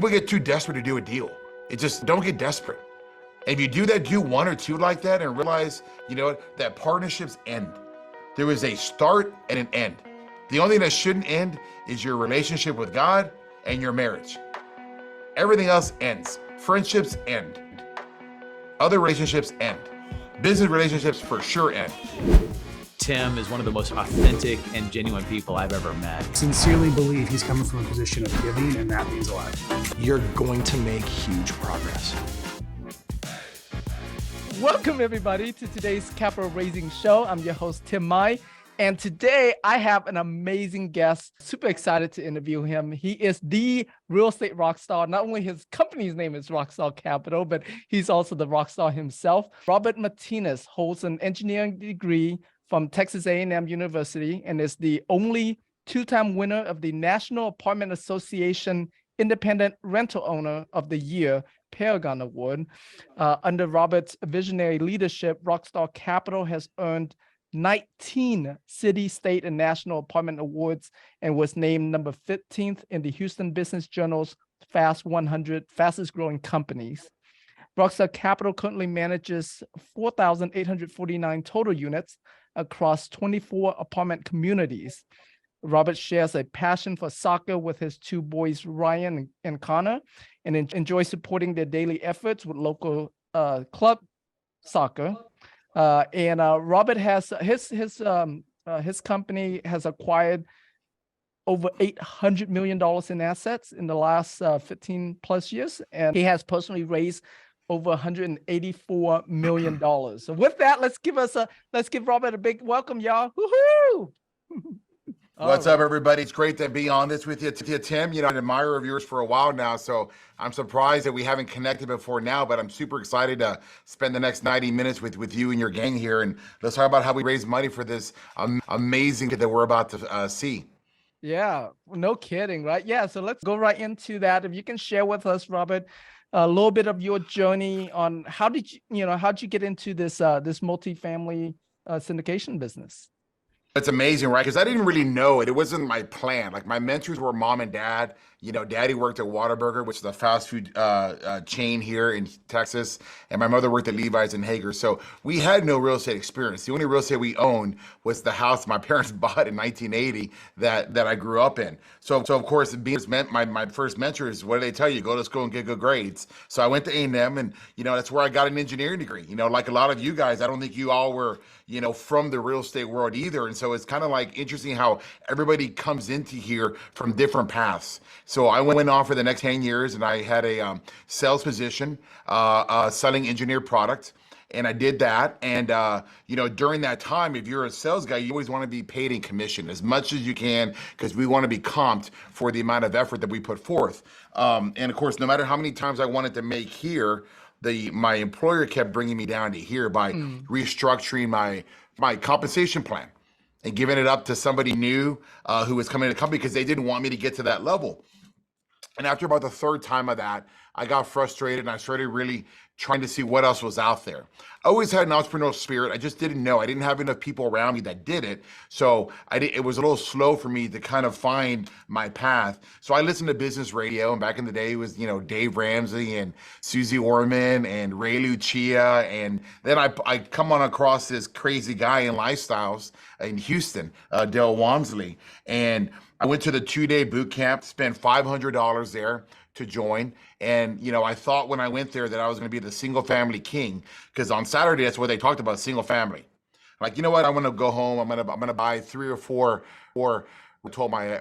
people get too desperate to do a deal. It just, don't get desperate. And if you do that, do one or two like that and realize, you know what, that partnerships end. There is a start and an end. The only thing that shouldn't end is your relationship with God and your marriage. Everything else ends. Friendships end. Other relationships end. Business relationships for sure end. Tim is one of the most authentic and genuine people I've ever met. Sincerely believe he's coming from a position of giving, and that means a lot. You're going to make huge progress. Welcome everybody to today's Capital Raising Show. I'm your host, Tim Mai. And today I have an amazing guest. Super excited to interview him. He is the real estate rock star. Not only his company's name is Rockstar Capital, but he's also the rock star himself. Robert Martinez holds an engineering degree from Texas A&M University and is the only two-time winner of the National Apartment Association Independent Rental Owner of the Year Paragon Award. Under Robert's visionary leadership, Rockstar Capital has earned 19 city, state, and national apartment awards and was named number 15th in the Houston Business Journal's Fast 100 Fastest Growing Companies. Rockstar Capital currently manages 4,849 total units across 24 apartment communities. Robert shares a passion for soccer with his two boys, Ryan and Connor, and enjoys supporting their daily efforts with local club soccer. Robert has his company has acquired over $800 million in assets in the last 15 plus years, and he has personally raised over $184 million. So with that, let's give Robert a big welcome, y'all. Woohoo! What's up, everybody? It's great to be on this with you, Tim. You know, I'm an admirer of yours for a while now, so I'm surprised that we haven't connected before now, but I'm super excited to spend the next 90 minutes with you and your gang here, and let's talk about how we raise money for this amazing that we're about to see. Yeah, no kidding, right? Yeah, so let's go right into that. If you can share with us, Robert, a little bit of your journey on how'd you get into this multifamily syndication business? It's amazing, right? Because I didn't really know it. It wasn't my plan. Like, my mentors were mom and dad. You know, daddy worked at Whataburger, which is a fast food chain here in Texas. And my mother worked at Levi's and Hager. So we had no real estate experience. The only real estate we owned was the house my parents bought in 1980 that I grew up in. So of course, being my first mentors, what do they tell you? Go to school and get good grades. So I went to A&M, and, you know, that's where I got an engineering degree. You know, like a lot of you guys, I don't think you all were, you know, from the real estate world either. And so it's kind of like interesting how everybody comes into here from different paths. So I went on for the next 10 years and I had a sales position selling engineered product. And I did that. And, you know, during that time, if you're a sales guy, you always want to be paid in commission as much as you can, because we want to be comped for the amount of effort that we put forth. And of course, no matter how many times I wanted to make here, my employer kept bringing me down to here by restructuring my compensation plan and giving it up to somebody new who was coming to the company because they didn't want me to get to that level. And after about the third time of that, I got frustrated and I started really trying to see what else was out there. I always had an entrepreneurial spirit. I just didn't know. I didn't have enough people around me that did it. So it was a little slow for me to kind of find my path. So I listened to business radio, and back in the day it was, you know, Dave Ramsey and Susie Orman and Ray Lucia. And then I come on across this crazy guy in lifestyles in Houston, Dale Walmsley. And I went to the 2-day boot camp, spent $500 there to join. And, you know, I thought when I went there that I was going to be the single family king, because on Saturday, that's what they talked about, single family. Like, you know what, I'm going to go home. I'm going to buy 3 or 4, or I told my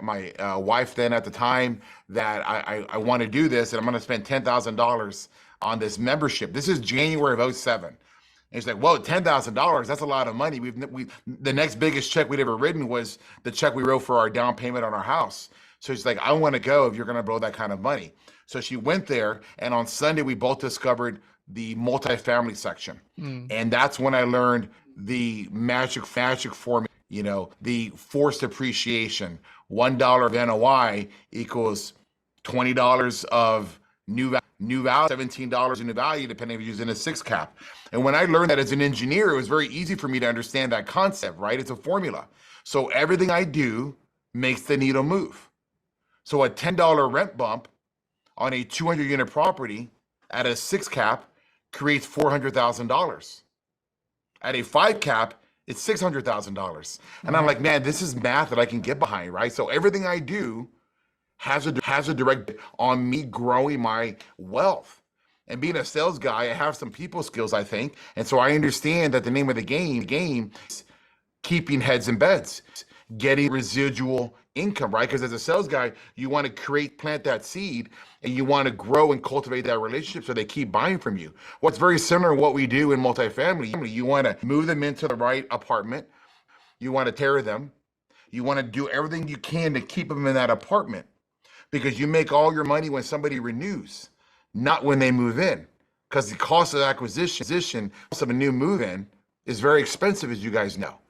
wife then at the time that I want to do this, and I'm going to spend $10,000 on this membership. This is January of 07. And he's like, whoa, $10,000, that's a lot of money. The next biggest check we'd ever written was the check we wrote for our down payment on our house. So she's like, I want to go if you're going to blow that kind of money. So she went there, and on Sunday, we both discovered the multifamily section. And that's when I learned the magic formula, you know, the forced appreciation. $1 of NOI equals $20 of new value, $17 in new value, depending if you're using a 6 cap. And when I learned that as an engineer, it was very easy for me to understand that concept, right? It's a formula. So everything I do makes the needle move. So a $10 rent bump on a 200 unit property at a 6 cap creates $400,000. At a 5 cap, it's $600,000. And I'm like, man, this is math that I can get behind, right? So everything I do has a direct on me growing my wealth. And being a sales guy, I have some people skills, I think. And so I understand that the name of the game is keeping heads in beds, getting residual income, right? Because as a sales guy, you want to plant that seed, and you want to grow and cultivate that relationship so they keep buying from you. What's very similar to what we do in multifamily, you want to move them into the right apartment. You want to tear them. You want to do everything you can to keep them in that apartment, because you make all your money when somebody renews, not when they move in. Because the cost of acquisition of a new move-in is very expensive, as you guys know.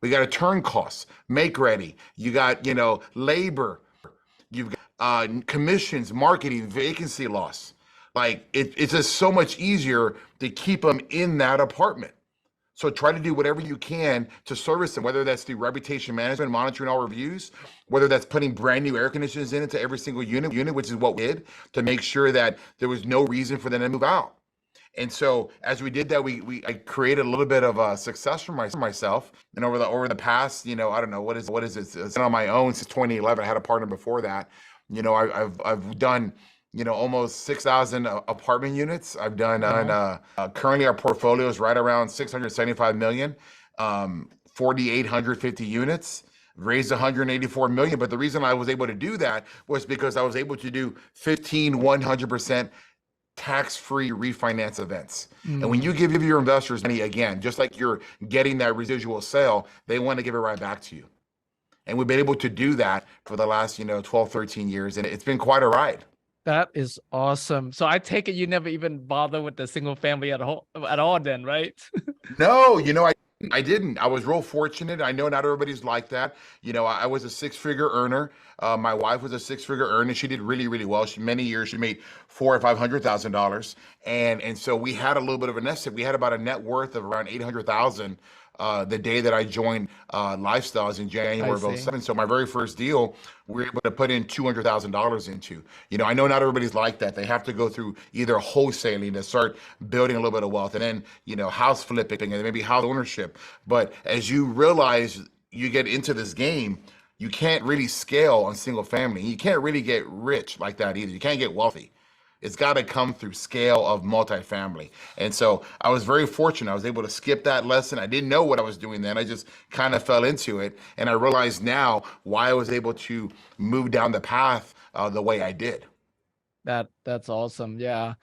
We got a turn costs, make ready. You got, labor. You've got commissions, marketing, vacancy loss. Like it's just so much easier to keep them in that apartment. So try to do whatever you can to service them, whether that's through reputation management, monitoring all reviews, whether that's putting brand new air conditioners into every single unit, which is what we did to make sure that there was no reason for them to move out. And so as we did that, I created a little bit of a success for myself. And over the past, I don't know, what is it? It's been on my own since 2011. I had a partner before that. I've done, almost 6,000 apartment units. I've done, currently our portfolio is right around 675 million, 4,850 units, raised 184 million. But the reason I was able to do that was because I was able to do 100% tax-free refinance events. And when you give your investors money, again, just like you're getting that residual sale, they want to give it right back to you. And we've been able to do that for the last, 12, 13 years. And it's been quite a ride. That is awesome. So I take it you never even bother with the single family at all then, right? No, I didn't. I was real fortunate. I know not everybody's like that. I was a six-figure earner. My wife was a six-figure earner. She did really, really well. Many years she made $400,000 or $500,000, and so we had a little bit of a nest egg. We had about a net worth of around $800,000 the day that I joined Lifestyles in January of 2007. So my very first deal, we were able to put in $200,000 into. I know not everybody's like that. They have to go through either wholesaling to start building a little bit of wealth, and then house flipping, and then maybe house ownership. But as you realize you get into this game, you can't really scale on single family. You can't really get rich like that either. You can't get wealthy. It's got to come through scale of multifamily. And so I was very fortunate. I was able to skip that lesson. I didn't know what I was doing then. I just kind of fell into it. And I realize now why I was able to move down the path the way I did. That's awesome. Yeah.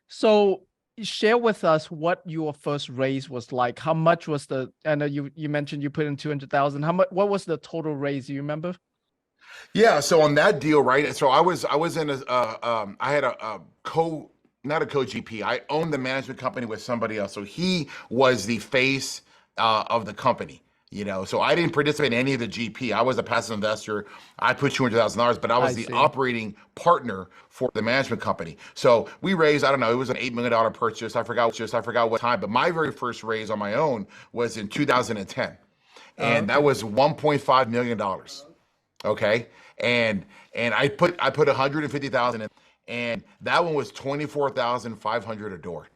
So share with us what your first raise was like. How much was I know you mentioned you put in 200,000. What was the total raise? Do you remember? Yeah, so on that deal, right? So I was in I had not a co-GP. I owned the management company with somebody else. So he was the face of the company, So I didn't participate in any of the GP. I was a passive investor. I put $200,000, but I was the operating partner for the management company. So we raised, I don't know, it was an $8 million purchase. I forgot what time, but my very first raise on my own was in 2010. And that was $1.5 million. Okay. And I put 150,000 in, and that one was 24,500 a door.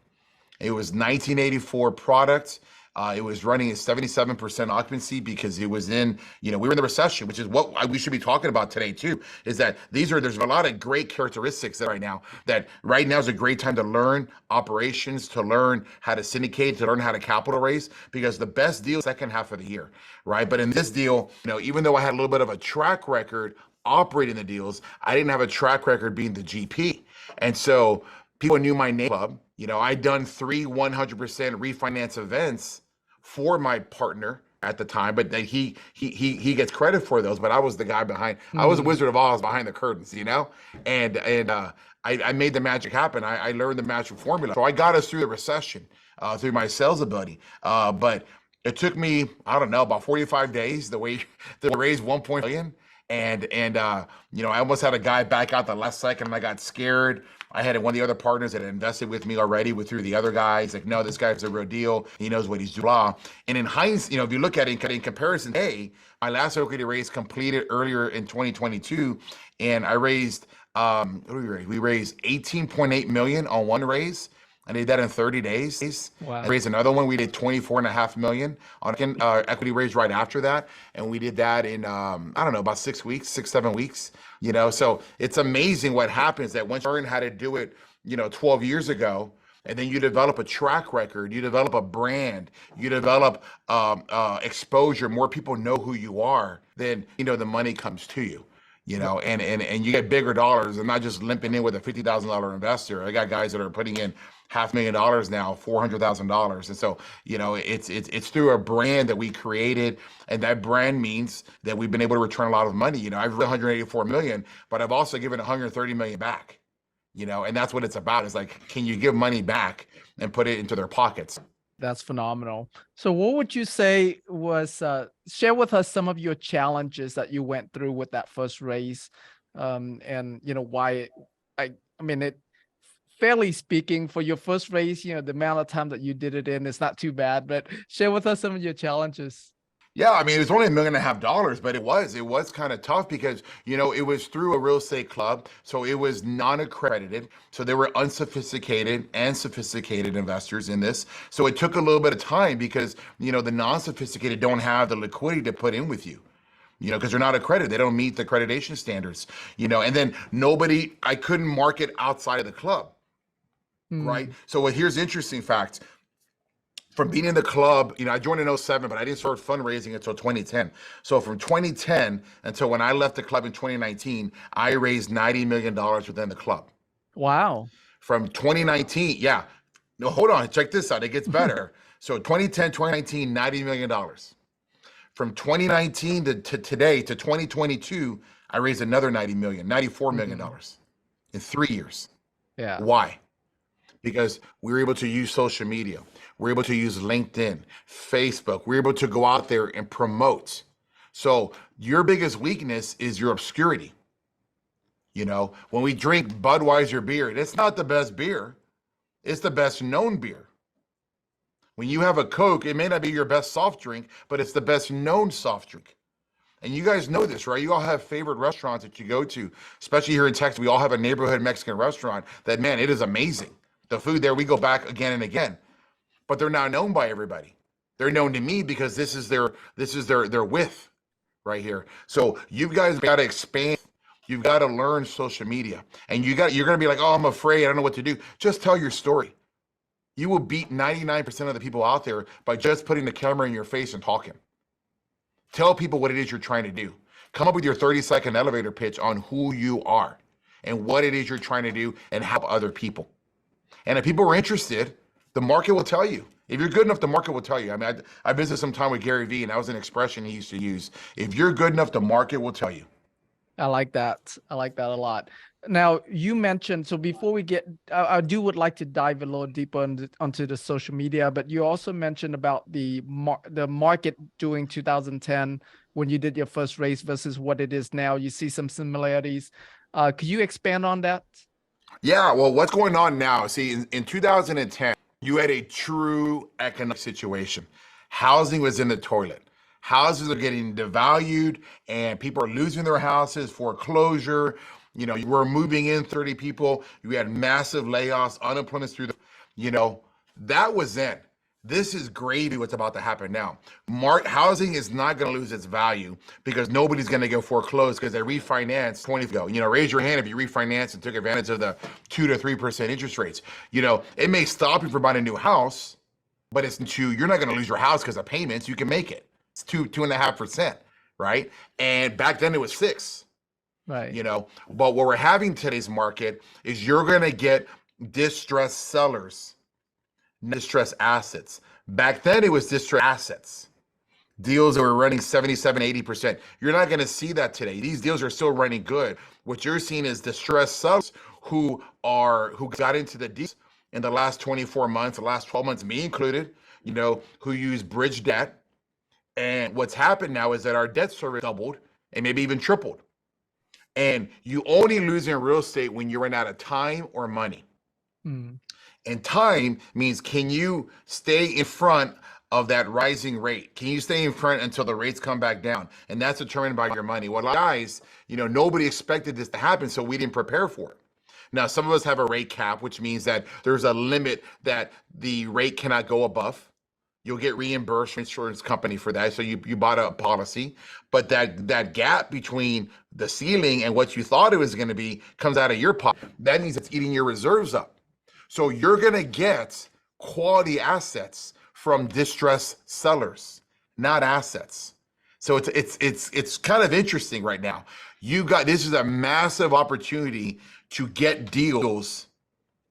It was 1984 product. It was running at 77% occupancy because it was in, we were in the recession, which is what we should be talking about today too, is that there's a lot of great characteristics that right now is a great time to learn operations, to learn how to syndicate, to learn how to capital raise, because the best deal is second half of the year, right? But in this deal, even though I had a little bit of a track record operating the deals, I didn't have a track record being the GP. And so people knew my name club. I'd done 3 100% refinance events for my partner at the time, but he gets credit for those. But I was the guy behind. I was a Wizard of Oz behind the curtains, And I made the magic happen. I learned the magic formula. So I got us through the recession through my sales ability. But it took me, I don't know, about 45 days to raise 1 million. And I almost had a guy back out the last second, and I got scared. I had one of the other partners that had invested with me already through the other guy. He's like, no, this guy's a real deal. He knows what he's doing. Blah. And in hindsight, if you look at it in comparison, my last equity raise completed earlier in 2022, and I raised What did we raise? We raised 18.8 million on one raise. I did that in 30 days. Wow. I raised another one. We did 24.5 million on equity raise right after that. And we did that in, I don't know, about 6 weeks, 7 weeks, so it's amazing what happens that once you learn how to do it, 12 years ago, and then you develop a track record, you develop a brand, you develop exposure, more people know who you are, then, the money comes to you. And you get bigger dollars and not just limping in with a $50,000 investor. I got guys that are putting in $500,000 now, $400,000. And so, it's through a brand that we created. And that brand means that we've been able to return a lot of money. I've raised 184 million, but I've also given 130 million back, and that's what it's about. Is like, can you give money back and put it into their pockets? That's phenomenal. So what would you say was, share with us some of your challenges that you went through with that first raise, and why I mean, it, fairly speaking, for your first raise, the amount of time that you did it in is not too bad, but share with us some of your challenges. Yeah, I mean, it was only $1.5 million, but it was kind of tough because, it was through a real estate club. So it was non-accredited. So there were unsophisticated and sophisticated investors in this. So it took a little bit of time because, the non-sophisticated don't have the liquidity to put in with you, because they're not accredited. They don't meet the accreditation standards, and then I couldn't market outside of the club, right? So here's the interesting fact. From being in the club, I joined in 07, but I didn't start fundraising until 2010. So from 2010 until when I left the club in 2019, I raised $90 million within the club. Wow. From 2019, yeah. No, hold on, check this out. It gets better. So 2010, 2019, $90 million. From 2019 to today, to 2022, I raised another $94 million in 3 years. Yeah. Why? Because we were able to use social media. We're able to use LinkedIn, Facebook. We're able to go out there and promote. So your biggest weakness is your obscurity. When we drink Budweiser beer, it's not the best beer. It's the best known beer. When you have a Coke, it may not be your best soft drink, but it's the best known soft drink. And you guys know this, right? You all have favorite restaurants that you go to, especially here in Texas. We all have a neighborhood Mexican restaurant that, man, it is amazing. The food there, we go back again and again. But they're not known by everybody. They're known to me because this is their width right here. So you guys got to expand. You've got to learn social media, and you're going to be like, oh, I'm afraid. I don't know what to do. Just tell your story. You will beat 99% of the people out there by just putting the camera in your face and talking. Tell people what it is you're trying to do. Come up with your 30-second elevator pitch on who you are and what it is you're trying to do and help other people. And if people are interested, the market will tell you. If you're good enough, the market will tell you. I mean, I visited some time with Gary Vee, and that was an expression he used to use. If you're good enough, the market will tell you. I like that. I like that a lot. Now, you mentioned, so before we get, I would like to dive a little deeper onto the social media, but you also mentioned about the market during 2010 when you did your first race versus what it is now. You see some similarities. Could you expand on that? Yeah, well, what's going on now? See, in 2010, you had a true economic situation. Housing was in the toilet. Houses are getting devalued and people are losing their houses, foreclosure. You were moving in 30 people. You had massive layoffs, unemployment through that was then. This is gravy what's about to happen now. Housing is not going to lose its value because nobody's going to go foreclosed because they refinanced 20 ago. Raise your hand if you refinanced and took advantage of the 2 to 3% interest rates. It may stop you from buying a new house, but you're not going to lose your house because of payments. You can make it. It's 2.5%, right? And back then it was 6. Right. But what we're having today's market is you're going to get distressed sellers, distressed assets. Back then it was distressed assets. Deals that were running 77, 80%. You're not going to see that today. These deals are still running good. What you're seeing is distressed sellers who got into the deals in the last 24 months, the last 12 months, me included, who use bridge debt. And what's happened now is that our debt service doubled and maybe even tripled. And you only lose in real estate when you run out of time or money. And time means, can you stay in front of that rising rate? Can you stay in front until the rates come back down? And that's determined by your money. Well, guys, nobody expected this to happen, so we didn't prepare for it. Now, some of us have a rate cap, which means that there's a limit that the rate cannot go above. You'll get reimbursed from insurance company for that. So you bought a policy, but that gap between the ceiling and what you thought it was going to be comes out of your pocket. That means it's eating your reserves up. So you're going to get quality assets from distressed sellers, not assets. So it's kind of interesting right now. This is a massive opportunity to get deals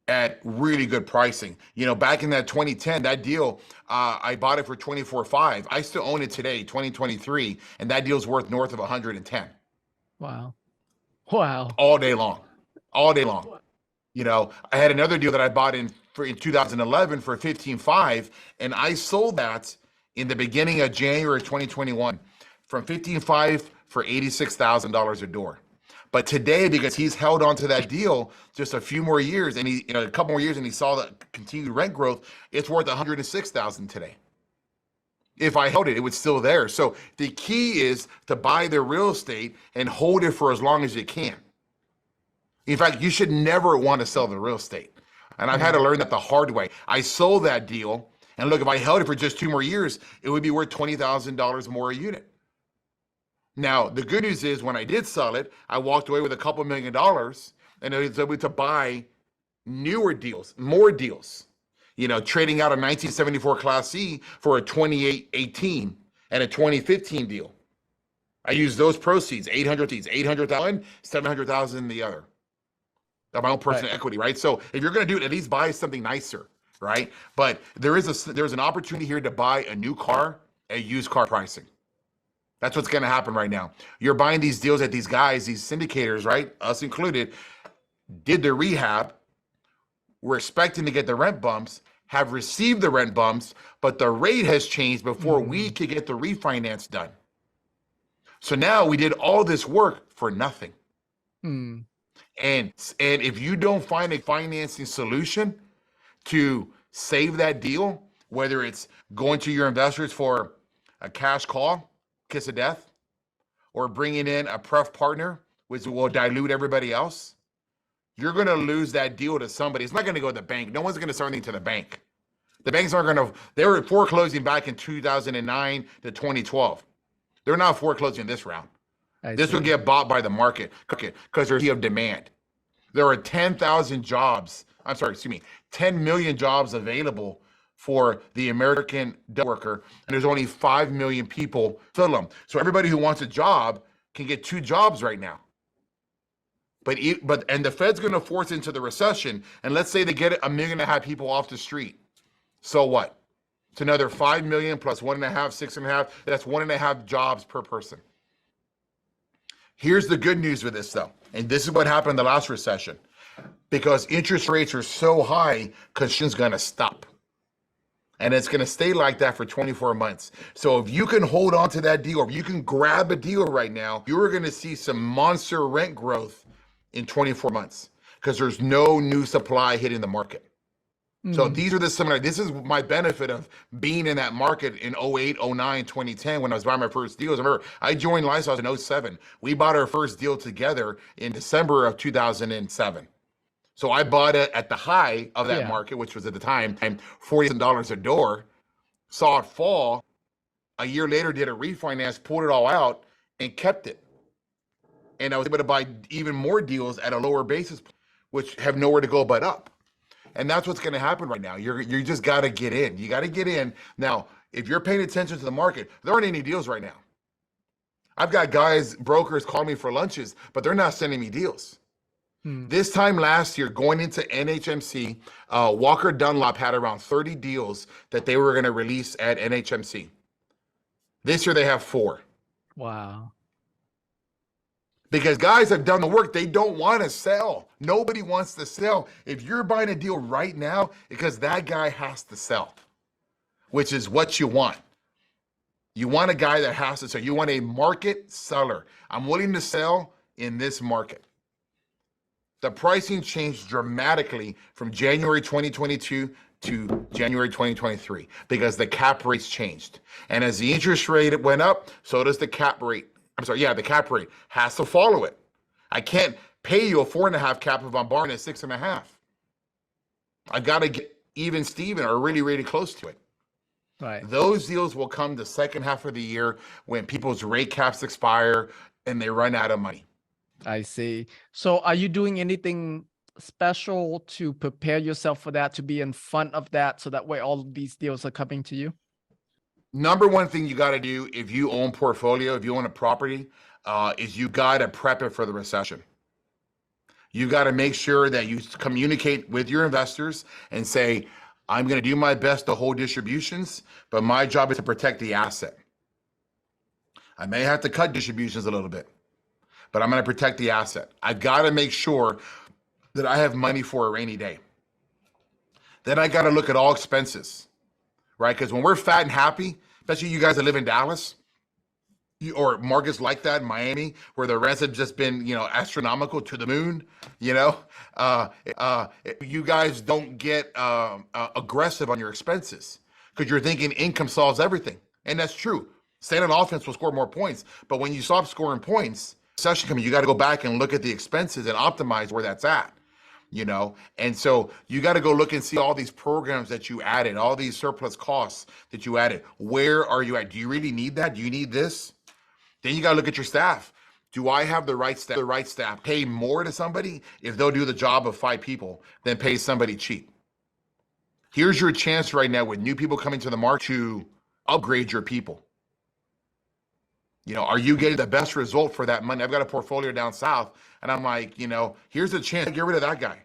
at really good pricing. Back in that 2010, that deal, I bought it for 24.5. I still own it today, 2023, and that deal's worth north of 110. Wow. All day long. I had another deal that I bought in 2011 for 15.5, and I sold that in the beginning of January 2021 from 15.5 for $86,000 a door. But today, because he's held on to that deal just a few more years, and a couple more years, and he saw the continued rent growth, it's worth $106,000 today. If I held it, it was still there. So the key is to buy the real estate and hold it for as long as you can. In fact, you should never want to sell the real estate. And I've had to learn that the hard way. I sold that deal, and look, if I held it for just 2 more years, it would be worth $20,000 more a unit. Now, the good news is when I did sell it, I walked away with a couple $1 million, and I was able to buy newer deals, more deals, trading out a 1974 Class C for a 2818 and a 2015 deal. I used those proceeds, 800,000, 700,000 in the other. Of my own personal equity, right? So if you're going to do it, at least buy something nicer, right? But there's an opportunity here to buy a new car at used car pricing. That's what's going to happen right now. You're buying these deals at these guys, these syndicators, right? Us included, did the rehab. We're expecting to get the rent bumps, have received the rent bumps, but the rate has changed before we could get the refinance done. So now we did all this work for nothing. And if you don't find a financing solution to save that deal, whether it's going to your investors for a cash call, kiss of death, or bringing in a pref partner, which will dilute everybody else, you're going to lose that deal to somebody. It's not going to go to the bank. No one's going to sell anything to the bank. The banks aren't going to, they were foreclosing back in 2009 to 2012. They're not foreclosing this round. This will get bought by the market because there's a demand. There are 10 million jobs available for the American worker, and there's only 5 million people fill them. So everybody who wants a job can get 2 jobs right now. But the Fed's going to force into the recession, and let's say they get 1.5 million people off the street. So what? It's another 5 million plus 1.5, 6.5. That's 1.5 jobs per person. Here's the good news with this, though, and this is what happened in the last recession. Because interest rates are so high, construction's going to stop. And it's going to stay like that for 24 months. So if you can hold on to that deal, or if you can grab a deal right now, you're going to see some monster rent growth in 24 months because there's no new supply hitting the market. So these are this is my benefit of being in that market in 08, 09, 2010 when I was buying my first deals. Remember, I joined Lifestyles in 07. We bought our first deal together in December of 2007. So I bought it at the high of that market, which was at the time $40,000 a door, saw it fall. A year later, did a refinance, pulled it all out, and kept it. And I was able to buy even more deals at a lower basis, which have nowhere to go but up. And that's what's going to happen right now. You just got to get in. You got to get in. Now, if you're paying attention to the market, there aren't any deals right now. I've got brokers calling me for lunches, but they're not sending me deals. This time last year, going into NHMC, Walker Dunlop had around 30 deals that they were going to release at NHMC. This year, they have 4. Wow. Because guys have done the work. They don't want to sell. Nobody wants to sell. If you're buying a deal right now, because that guy has to sell, which is what you want. You want a guy that has to sell. You want a market seller. I'm willing to sell in this market. The pricing changed dramatically from January 2022 to January 2023 because the cap rates changed. And as the interest rate went up, so does the cap rate. The cap rate has to follow it. I can't pay you a 4.5 cap if I'm borrowing at 6.5. I got to get even Steven or really, really close to it. Right. Those deals will come the second half of the year when people's rate caps expire and they run out of money. I see. So are you doing anything special to prepare yourself for that, to be in front of that, so that way all of these deals are coming to you? Number one thing you got to do if you own portfolio, if you own a property, is you got to prep it for the recession. You got to make sure that you communicate with your investors and say, I'm going to do my best to hold distributions, but my job is to protect the asset. I may have to cut distributions a little bit, but I'm going to protect the asset. I've got to make sure that I have money for a rainy day. Then I got to look at all expenses, right? Because when we're fat and happy, especially you guys that live in Dallas, or markets like that in Miami, where the rents have just been, astronomical to the moon, you guys don't get aggressive on your expenses because you're thinking income solves everything. And that's true. Staying on offense will score more points. But when you stop scoring points, recession coming, you got to go back and look at the expenses and optimize where that's at. And so you got to go look and see all these programs that you added, all these surplus costs that you added. Where are you at? Do you really need that? Do you need this? Then you got to look at your staff. Do I have the right staff? The right staff. Pay more to somebody if they'll do the job of 5 people than pay somebody cheap. Here's your chance right now with new people coming to the market to upgrade your people. Are you getting the best result for that money? I've got a portfolio down south, and I'm like, here's a chance to get rid of that guy.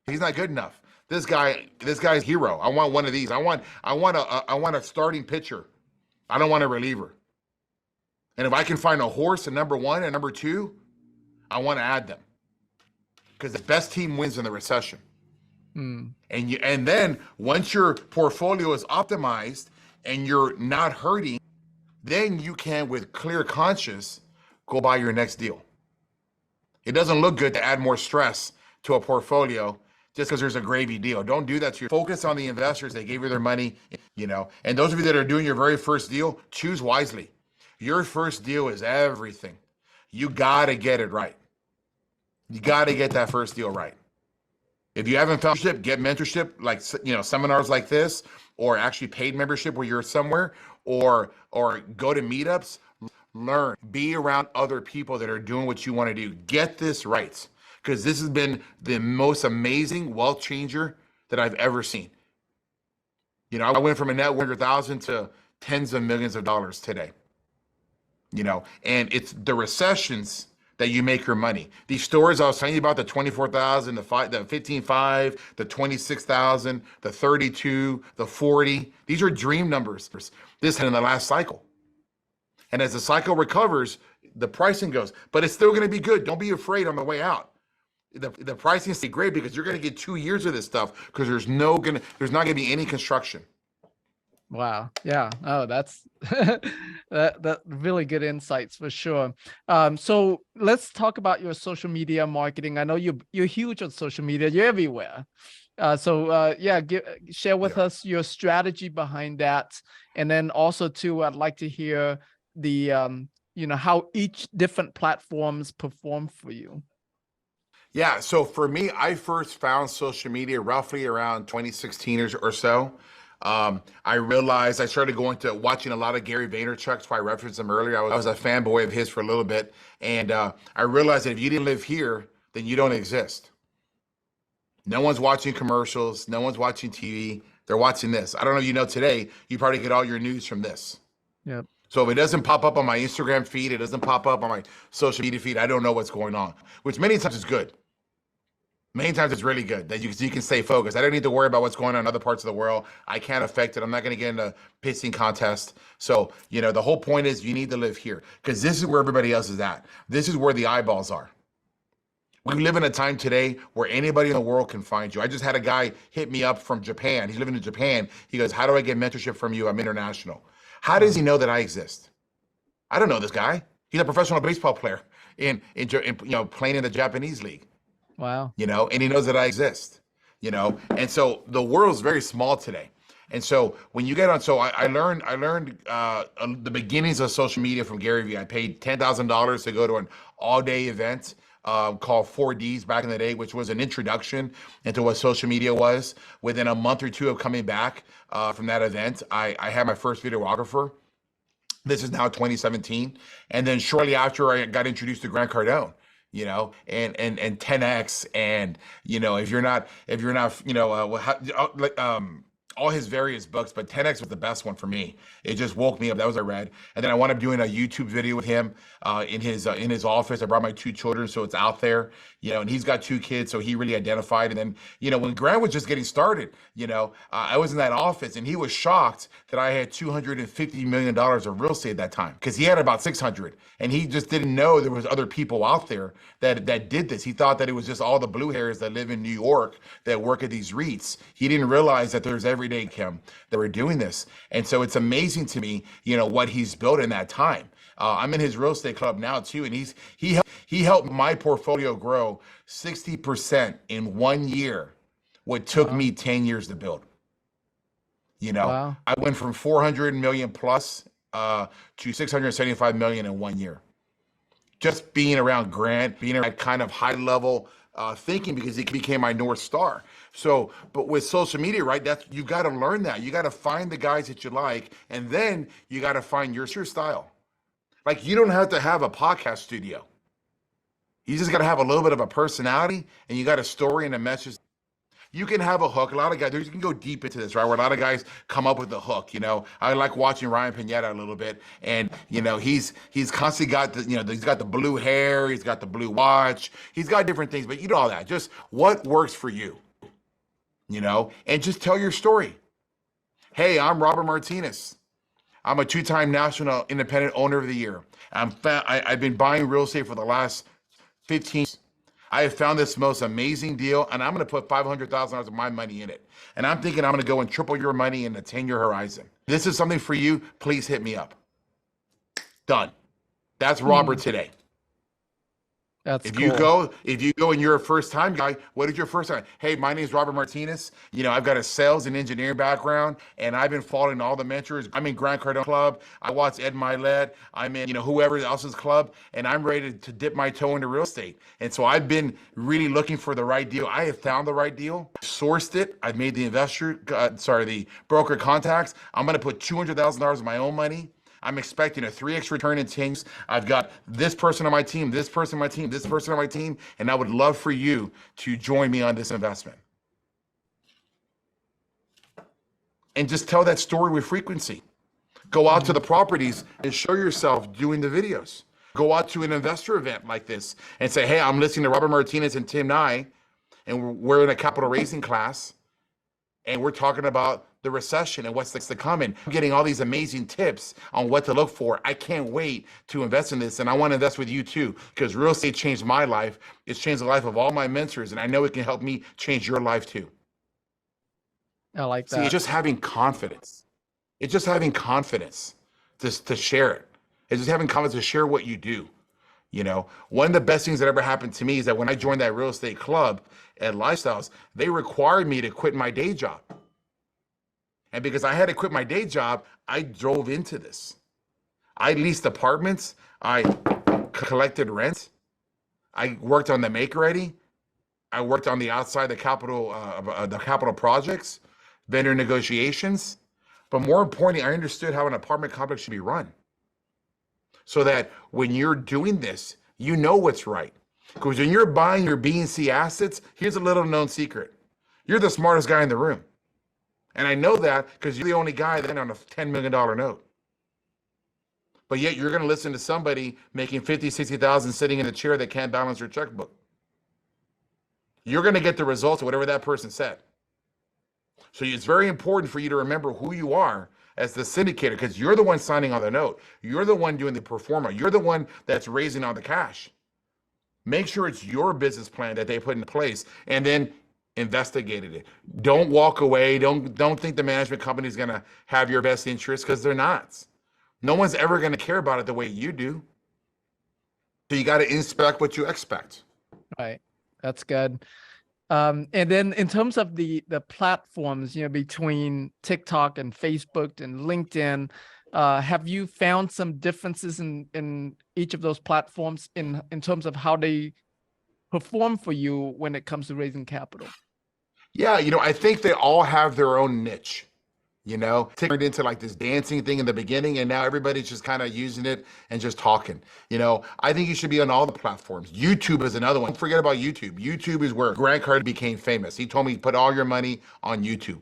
He's not good enough. This guy's hero. I want one of these. I want a starting pitcher. I don't want a reliever. And if I can find a horse at number 1 and number 2, I want to add them because the best team wins in the recession. And then once your portfolio is optimized and you're not hurting, then you can, with clear conscience, go buy your next deal. It doesn't look good to add more stress to a portfolio just because there's a gravy deal. Don't do that to your focus on the investors. They gave you their money, and those of you that are doing your very first deal, choose wisely. Your first deal is everything. You got to get it right. You got to get that first deal right. If you haven't found mentorship, get mentorship, like, seminars like this, or actually paid membership where you're somewhere, or go to meetups, learn, be around other people that are doing what you want to do. Get this right, because this has been the most amazing wealth changer that I've ever seen. I went from a net 100,000 to tens of millions of dollars today. And it's the recessions that you make your money. These stores I was telling you about, the 24,000, the 15.5, the 26,000, the 32, the 40, these are dream numbers. This in the last cycle. And as the cycle recovers, the pricing goes, but it's still going to be good. Don't be afraid on the way out. The pricing is great because you're going to get 2 years of this stuff because there's not going to be any construction. Wow. Yeah. Oh, that's that really good insights for sure. So let's talk about your social media marketing. I know you're huge on social media. You're everywhere. Share with us your strategy behind that, and then also too, I'd like to hear the how each different platforms perform for you. Yeah. So for me, I first found social media roughly around 2016 or so. I realized I started watching a lot of Gary Vaynerchuk's, why I referenced him earlier. I was a fanboy of his for a little bit. And I realized that if you didn't live here, then you don't exist. No one's watching commercials. No one's watching TV. They're watching this. I don't know if you know, today, you probably get all your news from this. Yep. So if it doesn't pop up on my Instagram feed, it doesn't pop up on my social media feed, I don't know what's going on, which many times is good. Many times it's really good that you can stay focused. I don't need to worry about what's going on in other parts of the world. I can't affect it. I'm not going to get into a pissing contest. So, the whole point is you need to live here because this is where everybody else is at. This is where the eyeballs are. We live in a time today where anybody in the world can find you. I just had a guy hit me up from Japan. He's living in Japan. He goes, how do I get mentorship from you? I'm international. How does he know that I exist? I don't know this guy. He's a professional baseball player in playing in the Japanese league. Wow. And he knows that I exist. you know? And so the world's very small today. And so when you get on, so I learned the beginnings of social media from Gary Vee. I paid $10,000 to go to an all-day event called 4Ds back in the day, which was an introduction into what social media was. Within a month or two of coming back from that event, I had my first videographer. This is now 2017, and then shortly after, I got introduced to Grant Cardone, you know, and 10x, and you know, if you're not, you know, all his various books, but 10x was the best one for me. It just woke me up. That was I read, and then I wound up doing a YouTube video with him in his office. I brought my two children, so it's out there, you know, and he's got two kids, so he really identified. And then, you know, when Grant was just getting started, you know, I was in that office, and he was shocked that I had $250 million of real estate at that time, because he had about 600, and he just didn't know there was other people out there that did this. He thought that it was just all the blue hairs that live in New York that work at these REITs. He didn't realize that there's everyday Kim that were doing this. And so it's amazing to me, you know, what he's built in that time. I'm in his real estate club now too, and he helped my portfolio grow 60% in 1 year, what took me 10 years to build. You know, I went from 400 million plus to 675 million in 1 year. Just being around Grant, being around kind of high level thinking, because he became my North Star. So, but with social media, right, you got to learn that. You got to find the guys that you like, and then you got to find your style. Like, you don't have to have a podcast studio. You just got to have a little bit of a personality, and you got a story and a message. You can have a hook. A lot of guys, you can go deep into this, right? Where a lot of guys come up with a hook. You know, I like watching Ryan Pineda a little bit, and you know, he's constantly got the, you know, he's got the blue hair, he's got the blue watch, he's got different things, but you know all that. Just what works for you, you know, and just tell your story. Hey, I'm Robert Martinez. I'm a two-time National Independent Owner of the Year. I've been buying real estate for the last 15 years. I have found this most amazing deal, and I'm going to put $500,000 of my money in it. And I'm thinking I'm going to go and triple your money in a 10-year horizon. This is something for you. Please hit me up. Done. That's Robert today. That's If cool. you go and you're a first time guy, what is your first time? Hey, my name is Robert Martinez. You know, I've got a sales and engineering background, and I've been following all the mentors. I'm in Grant Cardone Club. I watch Ed Milet. I'm in, you know, whoever else's club, and I'm ready to dip my toe into real estate. And so I've been really looking for the right deal. I have found the right deal, sourced it. I've made the the broker contacts. I'm going to put $200,000 of my own money. I'm expecting a 3x return in 10 years. I've got this person on my team, this person on my team, this person on my team, and I would love for you to join me on this investment. And just tell that story with frequency. Go out to the properties and show yourself doing the videos. Go out to an investor event like this and say, hey, I'm listening to Robert Martinez and Tim Nye, and we're in a capital raising class, and we're talking about the recession and what's to come. And I'm getting all these amazing tips on what to look for. I can't wait to invest in this, and I want to invest with you too, because real estate changed my life. It's changed the life of all my mentors, and I know it can help me change your life too. I like that. See, it's just having confidence. It's just having confidence to share it. It's just having confidence to share what you do. You know, one of the best things that ever happened to me is that when I joined that real estate club at Lifestyles, they required me to quit my day job. And because I had to quit my day job, I drove into this. I leased apartments. I collected rent. I worked on the make-ready. I worked on the outside, the capital projects, vendor negotiations. But more importantly, I understood how an apartment complex should be run. So that when you're doing this, you know what's right. Because when you're buying your B and C assets, here's a little known secret. You're the smartest guy in the room. And I know that because you're the only guy then on a $10 million note. But yet you're going to listen to somebody making 50, 60,000 sitting in a chair that can't balance their checkbook. You're going to get the results of whatever that person said. So it's very important for you to remember who you are as the syndicator, because you're the one signing on the note. You're the one doing the pro forma. You're the one that's raising all the cash. Make sure it's your business plan that they put in place, and then investigated it. Don't walk away. Don't think the management company is going to have your best interest, because they're not. No one's ever going to care about it the way you do. So you got to inspect what you expect. Right. That's good. And then in terms of the platforms, between TikTok and Facebook and LinkedIn, have you found some differences in each of those platforms in terms of how they perform for you when it comes to raising capital? Yeah, I think they all have their own niche. Turned into like this dancing thing in the beginning, and now everybody's just kind of using it and just talking. I think you should be on all the platforms. YouTube is another one. Don't forget about YouTube. YouTube is where Grant Cardone became famous. He told me, put all your money on YouTube.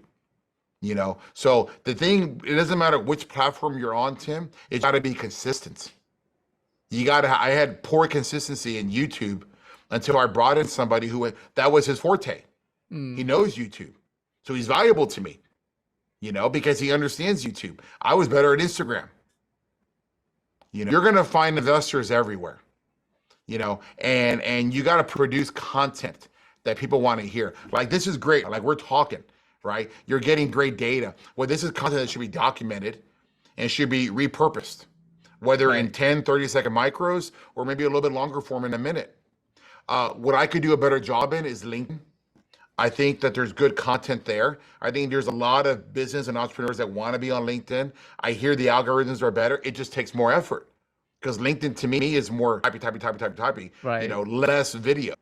So the thing, it doesn't matter which platform you're on, Tim, it's got to be consistent. I had poor consistency in YouTube until I brought in somebody that was his forte. He knows YouTube. So he's valuable to me. Because he understands YouTube. I was better at Instagram. You're going to find investors everywhere, and you got to produce content that people want to hear. Like, this is great. Like, we're talking, right? You're getting great data. Well, this is content that should be documented and should be repurposed, whether in 10, 30-second micros or maybe a little bit longer form in a minute. What I could do a better job in is LinkedIn. I think that there's good content there. I think there's a lot of business and entrepreneurs that want to be on LinkedIn. I hear the algorithms are better. It just takes more effort because LinkedIn to me is more typey, right. Less video.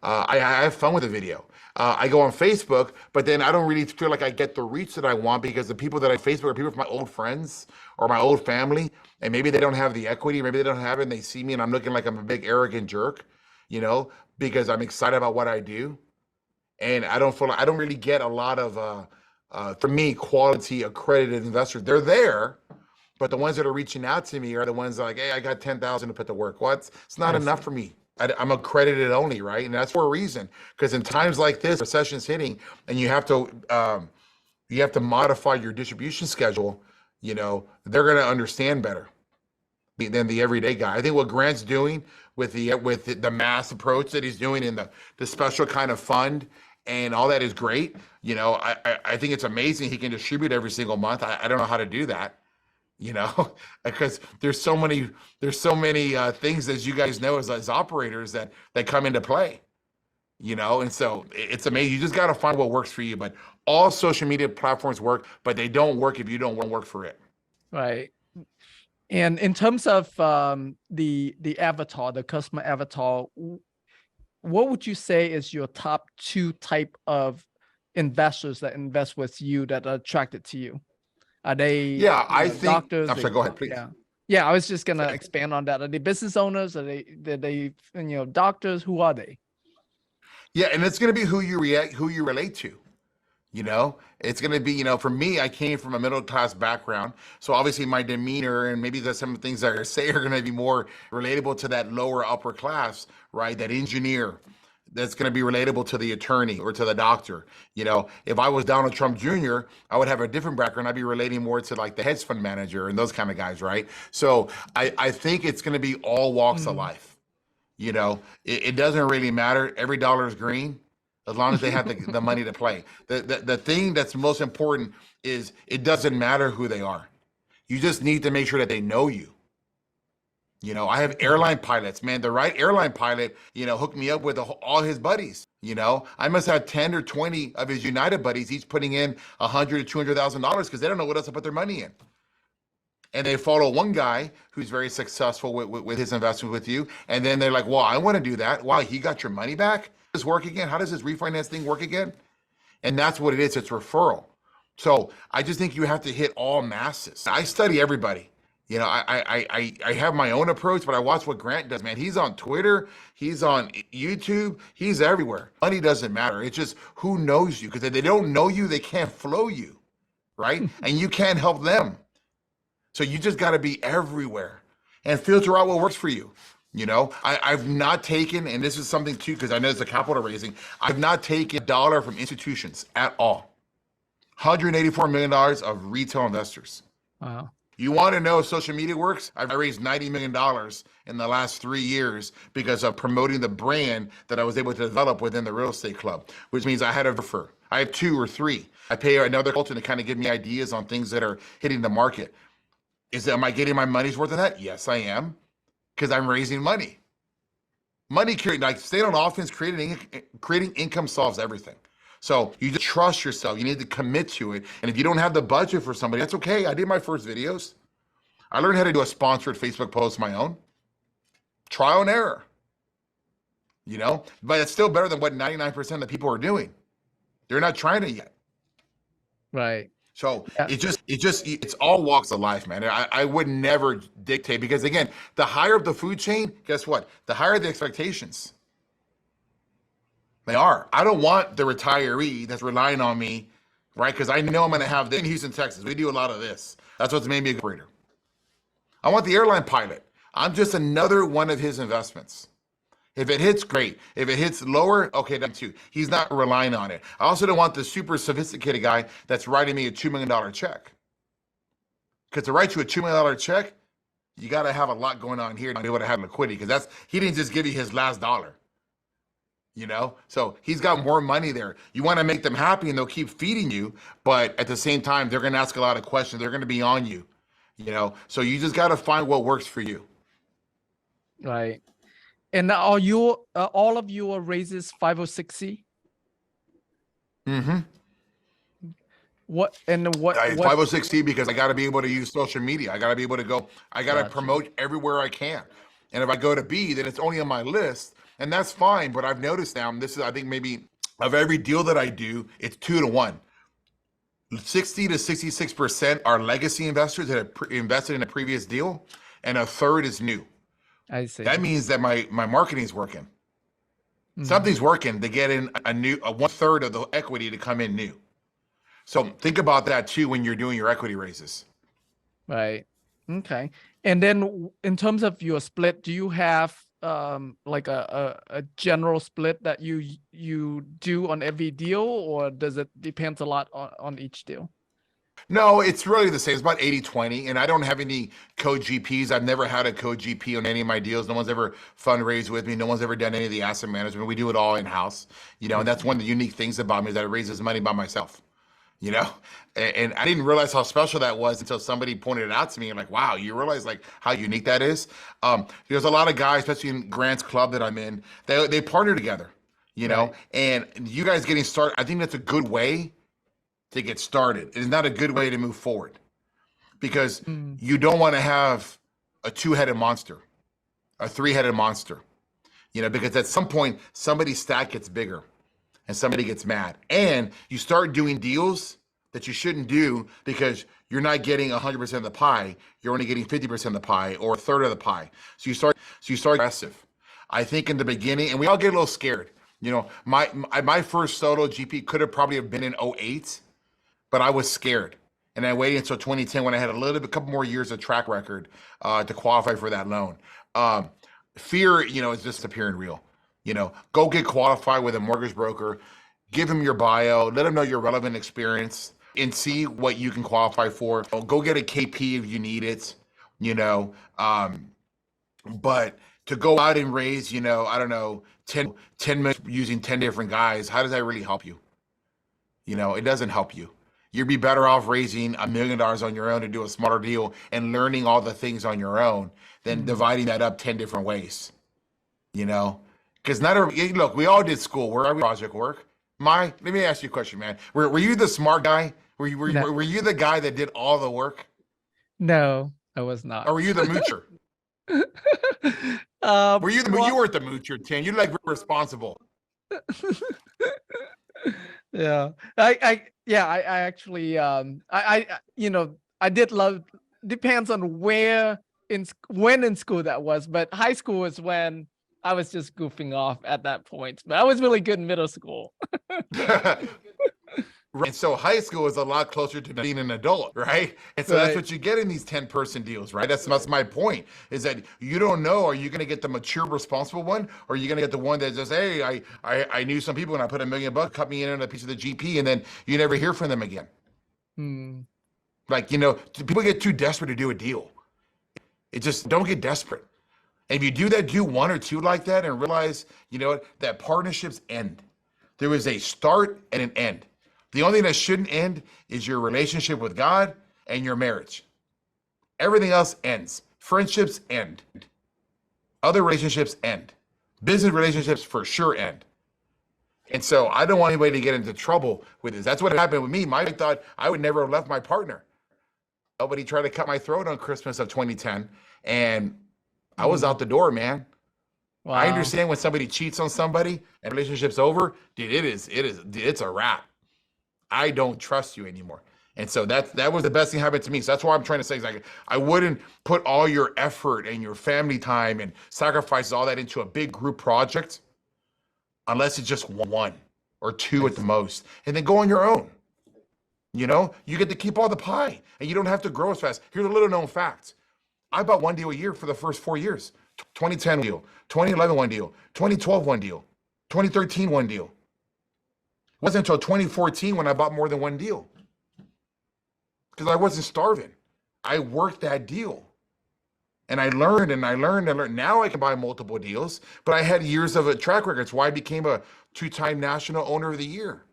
I have fun with the video. I go on Facebook, but then I don't really feel like I get the reach that I want because the people that I Facebook are people from my old friends or my old family, and maybe they don't have the equity, maybe they don't have it, and they see me and I'm looking like I'm a big arrogant jerk, because I'm excited about what I do. And I don't really get a lot of, for me, quality accredited investors. They're there, but the ones that are reaching out to me are the ones that are like, hey, I got 10,000 to put to work. Well, it's not enough for me. I'm accredited only, right? And that's for a reason. Because in times like this, recession's hitting, and you have to modify your distribution schedule, they're gonna understand better than the everyday guy. I think what Grant's doing with the mass approach that he's doing in the special kind of fund and all that is great. I think it's amazing he can distribute every single month. I don't know how to do that, because there's so many things, as you guys know, as operators that come into play, and so it's amazing. You just got to find what works for you. But all social media platforms work, but they don't work if you don't work for it. Right. And in terms of the avatar, the customer avatar, what would you say is your top 2 type of investors that invest with you that are attracted to you? Are they I think doctors? I'm sorry, go ahead, please. Yeah, I was just gonna expand on that. Are they business owners? Are they doctors? Who are they? Yeah, and it's gonna be who you relate to. It's going to be, for me, I came from a middle class background. So obviously my demeanor and maybe some things that I say are going to be more relatable to that lower upper class, right? That engineer that's going to be relatable to the attorney or to the doctor. If I was Donald Trump Jr., I would have a different background. I'd be relating more to like the hedge fund manager and those kind of guys, right? So I think it's going to be all walks of life. It doesn't really matter. Every dollar is green, as long as they have the money to play. The thing that's most important is it doesn't matter who they are. You just need to make sure that they know you. I have airline pilots, man. The right airline pilot, hooked me up with all his buddies. I must have 10 or 20 of his United buddies, each putting in $100,000 to $200,000 because they don't know what else to put their money in. And they follow one guy who's very successful with his investment with you. And then they're like, well, I want to do that. Wow, he got your money back? This work again? How does this refinance thing work again? And that's what it is. It's referral. So I just think you have to hit all masses. I study everybody. I have my own approach, but I watch what Grant does, man. He's on Twitter. He's on YouTube. He's everywhere. Money doesn't matter. It's just who knows you. Because if they don't know you, they can't flow you, right? And you can't help them. So you just got to be everywhere and filter out what works for you. I've not taken, and this is something too, because I know it's a capital raising, I've not taken a dollar from institutions at all. $184 million of retail investors. Wow. You want to know if social media works? I raised $90 million in the last 3 years because of promoting the brand that I was able to develop within the real estate club, which means I had a refer. I have 2 or 3. I pay another consultant to kind of give me ideas on things that are hitting the market. Am I getting my money's worth of that? Yes, I am. Because I'm raising money. Money creating, like staying on offense, creating income solves everything. So you just trust yourself. You need to commit to it. And if you don't have the budget for somebody, that's okay. I did my first videos. I learned how to do a sponsored Facebook post of my own. Trial and error. But it's still better than what 99% of the people are doing. They're not trying it yet. Right. So it's all walks of life, man. I would never dictate, because again, the higher up the food chain, guess what? The higher the expectations. They are. I don't want the retiree that's relying on me, right? Because I know I'm going to have this in Houston, Texas. We do a lot of this. That's what's made me a good operator. I want the airline pilot. I'm just another one of his investments. If it hits, great. If it hits lower, okay, then too. He's not relying on it. I also don't want the super sophisticated guy that's writing me a $2 million check. Because to write you a $2 million check, you got to have a lot going on here to be able to have liquidity, because he didn't just give you his last dollar. So he's got more money there. You want to make them happy and they'll keep feeding you, but at the same time, they're going to ask a lot of questions. They're going to be on you, so you just got to find what works for you. Right. And are you all of your raises 506c? Mm-hmm. What 506c, because I got to be able to use social media. I got to be able to go. I got to promote everywhere I can. And if I go to B, then it's only on my list. And that's fine, but I've noticed now, and this is, I think, maybe of every deal that I do, it's 2 to 1. 60 to 66% are legacy investors that have invested in a previous deal, and a third is new. I see. That means that my marketing is working. Something's working to get in a 1/3 of the equity to come in new. So think about that too when you're doing your equity raises. Right. Okay. And then in terms of your split, do you have like a general split that you do on every deal, or does it depend a lot on each deal? No, it's really the same. It's about 80-20, and I don't have any co-GPs. I've never had a co-GP on any of my deals. No one's ever fundraised with me. No one's ever done any of the asset management. We do it all in-house, and that's one of the unique things about me, is that I raise this money by myself, and I didn't realize how special that was until somebody pointed it out to me, and like, wow, you realize like how unique that is? There's a lot of guys, especially in Grant's club that I'm in, they partner together, Right. and you guys getting started, I think that's a good way to get started. It is not a good way to move forward, because you don't want to have a 2-headed monster, a 3-headed monster, because at some point somebody's stack gets bigger and somebody gets mad, and you start doing deals that you shouldn't do because you're not getting 100% of the pie. You're only getting 50% of the pie or a third of the pie. So you start aggressive. I think in the beginning, and we all get a little scared. My first solo GP could have probably been in 2008. But I was scared, and I waited until 2010 when I had a couple more years of track record to qualify for that loan. Fear, is just appearing real. Go get qualified with a mortgage broker, give him your bio, let him know your relevant experience, and see what you can qualify for. Go get a KP if you need it. But to go out and raise, I don't know, 10 minutes using 10 different guys, how does that really help you? It doesn't help you. You'd be better off raising $1 million on your own to do a smarter deal and learning all the things on your own than dividing that up 10 different ways. Because look, we all did school work, project work. Let me ask you a question, man. Were you the smart guy? Were you the guy that did all the work? No, I was not. Or were you the moocher? You weren't the moocher, Tim. You're like responsible. Yeah, I actually I did love, depends on when in school that was, but high school is when I was just goofing off at that point, but I was really good in middle school. And so high school is a lot closer to being an adult, right? And so that's what you get in these 10-person deals, right? That's my point, is that you don't know, are you going to get the mature, responsible one, or are you going to get the one that says, hey, I knew some people and I put $1 million, cut me in on a piece of the GP, and then you never hear from them again. Like, people get too desperate to do a deal. It just, don't get desperate. And if you do that, do 1 or 2 like that and realize, that partnerships end. There is a start and an end. The only thing that shouldn't end is your relationship with God and your marriage. Everything else ends. Friendships end. Other relationships end. Business relationships for sure end. And so I don't want anybody to get into trouble with this. That's what happened with me. I thought I would never have left my partner. Nobody tried to cut my throat on Christmas of 2010. And I was out the door, man. Wow. I understand when somebody cheats on somebody and relationship's over, dude, it's a wrap. I don't trust you anymore. And so that was the best thing happened to me. So that's why I'm trying to say is like, I wouldn't put all your effort and your family time and sacrifice all that into a big group project unless it's just one or two at the most, and then go on your own. You know, you get to keep all the pie and you don't have to grow as fast. Here's a little known fact. I bought one deal a year for the first 4 years. 2010 deal, 2011 one deal, 2012 one deal, 2013 one deal. It wasn't until 2014 when I bought more than one deal. Because I wasn't starving. I worked that deal. And I learned and I learned and learned. Now I can buy multiple deals, but I had years of a track record. It's why I became a 2-time National Owner of the Year.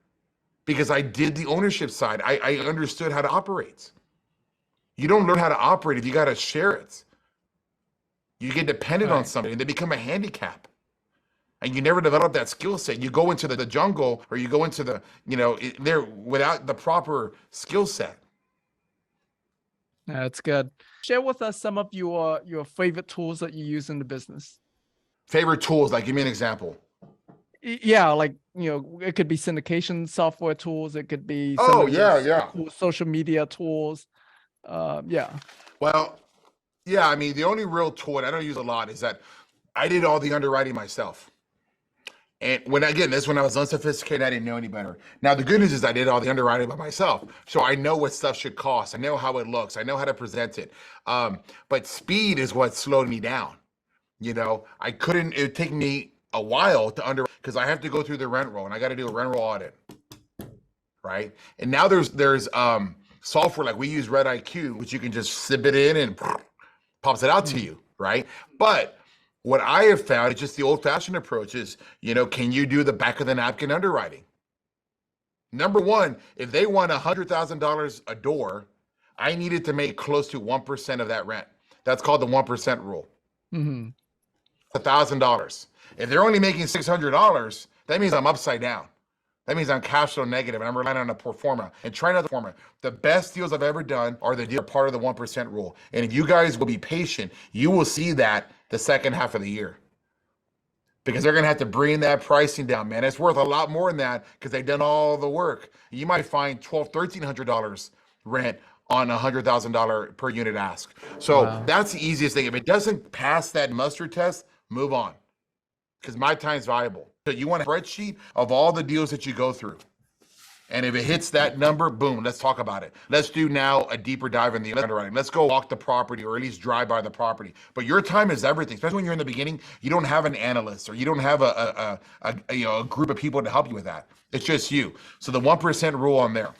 Because I did the ownership side. I understood how to operate. You don't learn how to operate if you got to share it. You get dependent on somebody and they become a handicap. And you never develop that skill set. You go into the jungle or you go into the, there without the proper skill set. That's good. Share with us some of your favorite tools that you use in the business. Favorite tools, like give me an example. Yeah, like, it could be syndication software tools. It could be social media tools. Yeah. Well, yeah, I mean, the only real tool, and I don't use a lot, is that I did all the underwriting myself. And when I was unsophisticated, I didn't know any better. Now, the good news is I did all the underwriting by myself. So I know what stuff should cost. I know how it looks. I know how to present it. But speed is what slowed me down. It would take me a while to underwrite because I have to go through the rent roll and I got to do a rent roll audit. Right. And now there's software like we use Red IQ, which you can just submit in and pops it out to you. Right. But what I have found is just the old-fashioned approach is, can you do the back of the napkin underwriting? Number one, if they want $100,000 a door, I needed to make close to 1% of that rent. That's called the 1% rule. Mm-hmm. $1,000. If they're only making $600, that means I'm upside down. That means I'm cash flow negative and I'm relying on a pro forma and trying out the forma. The best deals I've ever done are the deals part of the 1% rule. And if you guys will be patient, you will see that the second half of the year. Because they're going to have to bring that pricing down, man. It's worth a lot more than that because they've done all the work. You might find $1,200, $1,300 rent on a $100,000 per unit ask. So That's the easiest thing. If it doesn't pass that muster test, move on. Because my time's valuable. So you want a spreadsheet of all the deals that you go through. And if it hits that number, boom, let's talk about it. Let's do now a deeper dive in the underwriting. Let's go walk the property or at least drive by the property. But your time is everything, especially when you're in the beginning. You don't have an analyst or you don't have a group of people to help you with that. It's just you. So the 1% rule on there.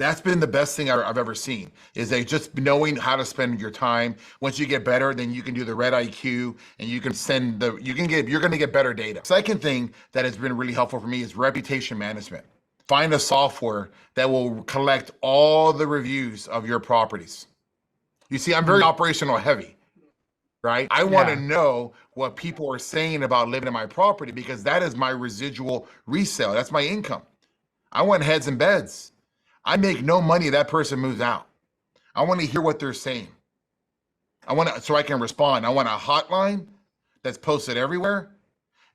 That's been the best thing I've ever seen, is they just knowing how to spend your time. Once you get better, then you can do the Red IQ and you can you're going to get better data. Second thing that has been really helpful for me is reputation management. Find a software that will collect all the reviews of your properties. You see, I'm very operational heavy, right? I want to know what people are saying about living in my property because that is my residual resale. That's my income. I want heads and beds. I make no money if that person moves out. I want to hear what they're saying. So I can respond. I want a hotline that's posted everywhere.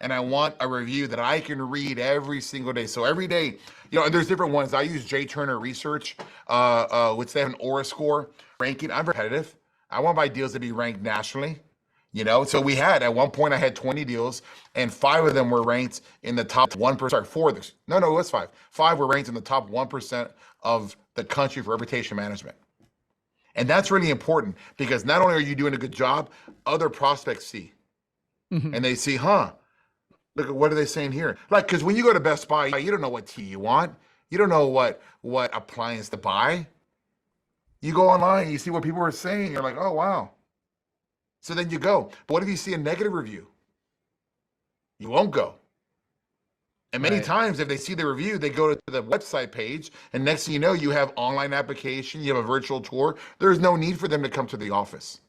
And I want a review that I can read every single day. So every day, there's different ones. I use J Turner Research, which they have an Aura score ranking. I'm repetitive. I want my deals to be ranked nationally. So at one point I had 20 deals and 5 of them were ranked in the top 1%. Sorry, 4 of this. No, it was 5. 5 were ranked in the top 1% of the country for reputation management. And that's really important because not only are you doing a good job, other prospects see. Mm-hmm. And they see, look at what are they saying here? Like, because when you go to Best Buy, you don't know what tea you want. You don't know what appliance to buy. You go online, you see what people are saying. You're like, oh, wow. So then you go. But what if you see a negative review? You won't go. And many times if they see the review, they go to the website page and next thing you know, you have online application, you have a virtual tour. There's no need for them to come to the office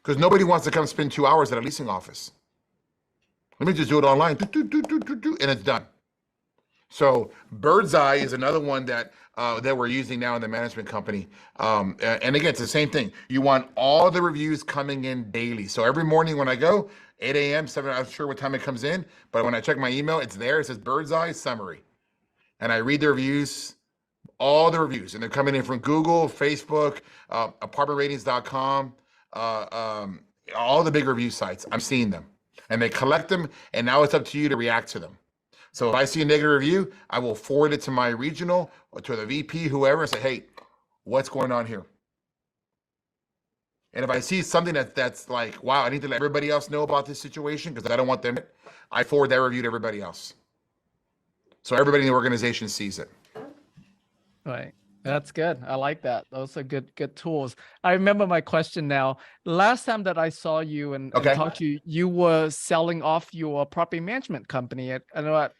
because nobody wants to come spend 2 hours at a leasing office. Let me just do it online, and it's done. So Bird's Eye is another one that we're using now in the management company. And again, it's the same thing. You want all the reviews coming in daily. So every morning when I go, 8 a.m., 7, I'm not sure what time it comes in, but when I check my email, it's there. It says Bird's Eye Summary. And I read the reviews, all the reviews, and they're coming in from Google, Facebook, apartmentratings.com, all the big review sites. I'm seeing them. And they collect them, and now it's up to you to react to them. So if I see a negative review, I will forward it to my regional or to the VP, whoever, and say, hey, what's going on here? And if I see something that's like, wow, I need to let everybody else know about this situation because I don't want them, I forward that review to everybody else. So everybody in the organization sees it. Right. That's good. I like that. Those are good tools. I remember my question now. Last time that I saw you and talked to you, you were selling off your property management company. I know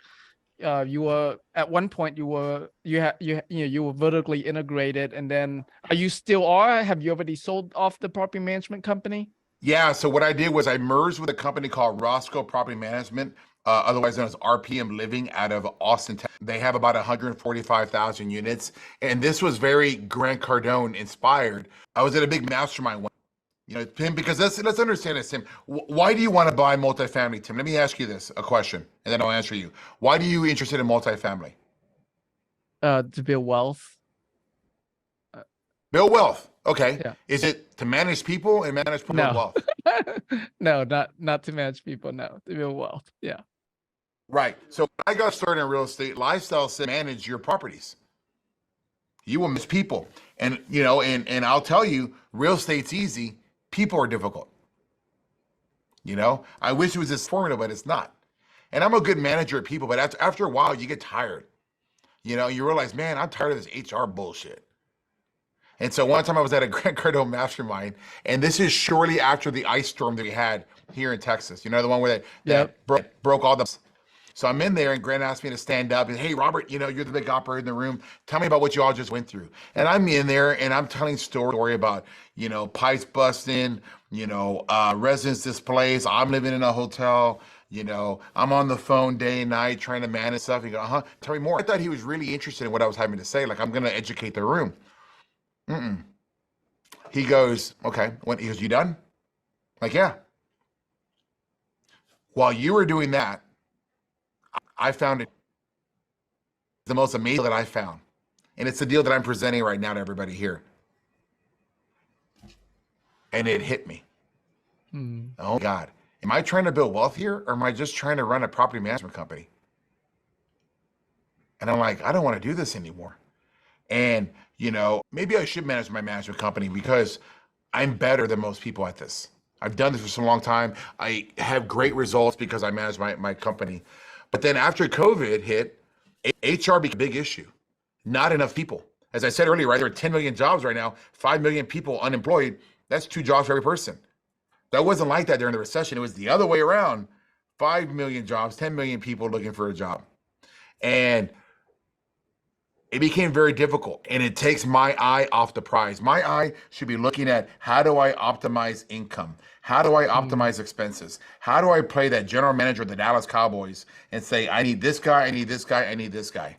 you were at one point you were vertically integrated, and then are you still are? Have you already sold off the property management company? Yeah. So what I did was I merged with a company called Roscoe Property Management, otherwise known as RPM Living, out of Austin, Texas. They have about 145,000 units, and this was very Grant Cardone inspired. I was at a big mastermind one, Tim, because let's understand this, Tim. Why do you want to buy multifamily, Tim? Let me ask you a question, and then I'll answer you. Why are you interested in multifamily? To build wealth. Build wealth. Okay. Yeah. Is it to manage people and manage public wealth? No, not to manage people. No, to build wealth. Yeah. Right. So when I got started in real estate, lifestyle said manage your properties. You will miss people. And and I'll tell you, real estate's easy, people are difficult. I wish it was this formula, but it's not. And I'm a good manager of people, but after a while you get tired. You realize, man, I'm tired of this HR bullshit. And so one time I was at a Grant Cardone mastermind, and this is shortly after the ice storm that we had here in Texas. The one where that broke all the. So I'm in there, and Grant asked me to stand up and, hey, Robert, you're the big operator in the room. Tell me about what you all just went through. And I'm in there, and I'm telling story about, pipes busting, residents displaced. I'm living in a hotel. I'm on the phone day and night trying to manage stuff. He goes, tell me more. I thought he was really interested in what I was having to say. Like, I'm going to educate the room. He goes, okay. He goes, you done? Like, yeah. While you were doing that, I found it the most amazing that I found. And it's the deal that I'm presenting right now to everybody here. And it hit me. Oh God. Am I trying to build wealth here, or am I just trying to run a property management company? And I'm like, I don't want to do this anymore. And maybe I should manage my management company because I'm better than most people at this. I've done this for so long time. I have great results because I manage my company. But then after COVID hit, HR became a big issue. Not enough people. As I said earlier, right, there are 10 million jobs right now, 5 million people unemployed. That's 2 jobs for every person. That wasn't like that during the recession. It was the other way around. 5 million jobs, 10 million people looking for a job. And it became very difficult, and it takes my eye off the prize. My eye should be looking at, how do I optimize income? How do I optimize expenses? How do I play that general manager of the Dallas Cowboys and say, I need this guy, I need this guy, I need this guy.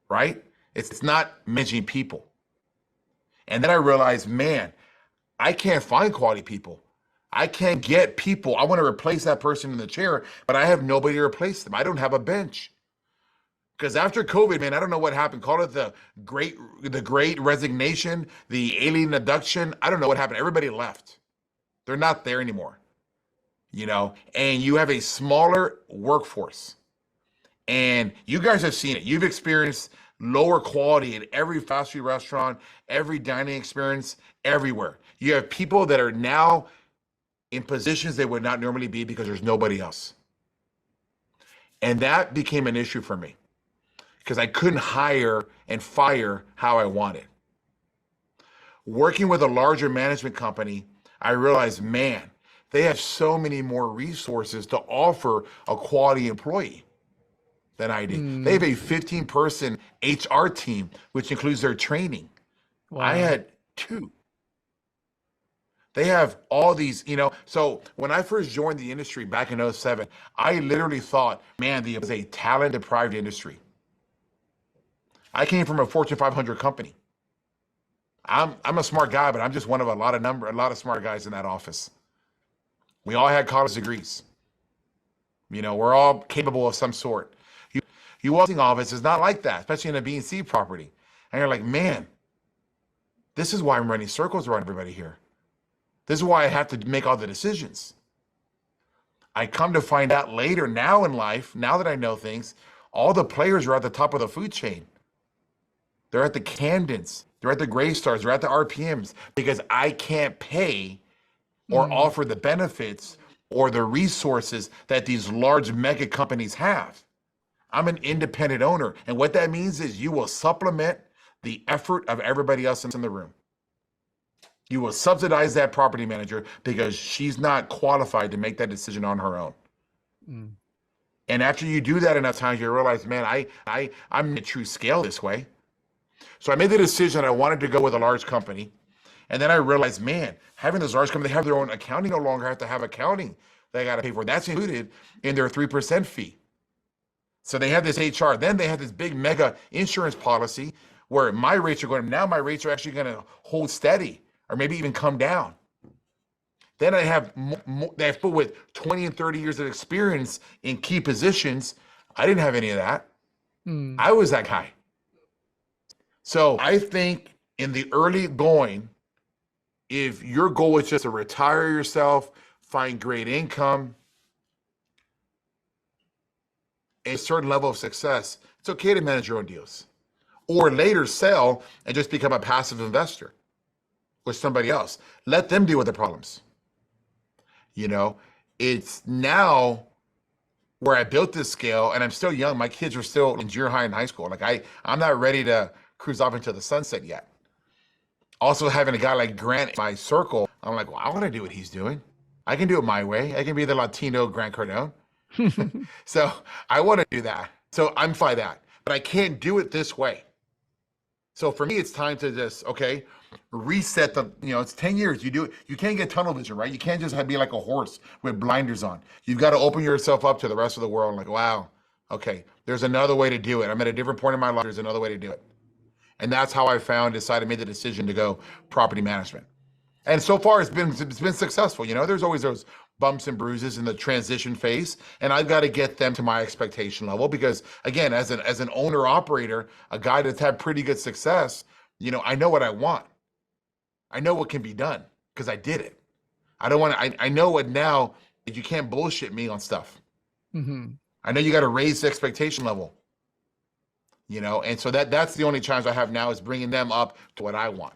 Right? It's not managing people. And then I realized, man, I can't find quality people. I can't get people. I want to replace that person in the chair, but I have nobody to replace them. I don't have a bench. Because after COVID, man, I don't know what happened. Call it the great resignation, the alien abduction. I don't know what happened. Everybody left. They're not there anymore. And you have a smaller workforce. And you guys have seen it. You've experienced lower quality in every fast food restaurant, every dining experience, everywhere. You have people that are now in positions they would not normally be because there's nobody else. And that became an issue for me, because I couldn't hire and fire how I wanted. Working with a larger management company, I realized, man, they have so many more resources to offer a quality employee than I did. They have a 15-person HR team, which includes their training. Wow. I had 2. They have all these, so when I first joined the industry back in '07, I literally thought, man, it was a talent deprived industry. I came from a Fortune 500 company. I'm a smart guy, but I'm just one of a lot of smart guys in that office. We all had college degrees. We're all capable of some sort. You walk in the office, it's not like that, especially in a B and C property. And you're like, man, this is why I'm running circles around everybody here. This is why I have to make all the decisions. I come to find out later now in life, now that I know things, all the players are at the top of the food chain. They're at the Camdens, they're at the Gray Stars, they're at the RPMs, because I can't pay or offer the benefits or the resources that these large mega companies have. I'm an independent owner. And what that means is you will supplement the effort of everybody else in the room. You will subsidize that property manager because she's not qualified to make that decision on her own. And after you do that enough times, you realize, man, I'm at true scale this way. So I made the decision I wanted to go with a large company. And then I realized, man, having this large company, they have their own accounting, no longer have to have accounting they got to pay for. That's included in their 3% fee. So they have this HR. Then they have this big mega insurance policy where my rates are going, now my rates are actually going to hold steady or maybe even come down. Then I have they have people with 20 and 30 years of experience in key positions. I didn't have any of that. I was that guy. So I think in the early going, if your goal is just to retire yourself, find great income, a certain level of success, it's okay to manage your own deals. Or later sell and just become a passive investor with somebody else. Let them deal with the problems. It's now where I built this scale, and I'm still young. My kids are still in junior high and high school. Like I'm not ready to cruise off into the sunset yet. Also having a guy like Grant in my circle, I'm like, well, I want to do what he's doing. I can do it my way. I can be the Latino Grant Cardone. So I want to do that. So I'm fine that, but I can't do it this way. So for me, it's time to just, reset it's 10 years. You do it. You can't get tunnel vision, right? You can't just be like a horse with blinders on. You've got to open yourself up to the rest of the world. Like, wow, okay, there's another way to do it. I'm at a different point in my life. There's another way to do it. And that's how I made the decision to go property management. And so far it's been successful. There's always those bumps and bruises in the transition phase, and I've got to get them to my expectation level because, again, as an owner operator, a guy that's had pretty good success, I know what I want. I know what can be done because I did it. I know what now that you can't bullshit me on stuff. I know you got to raise the expectation level, and so that's the only challenge I have now is bringing them up to what I want.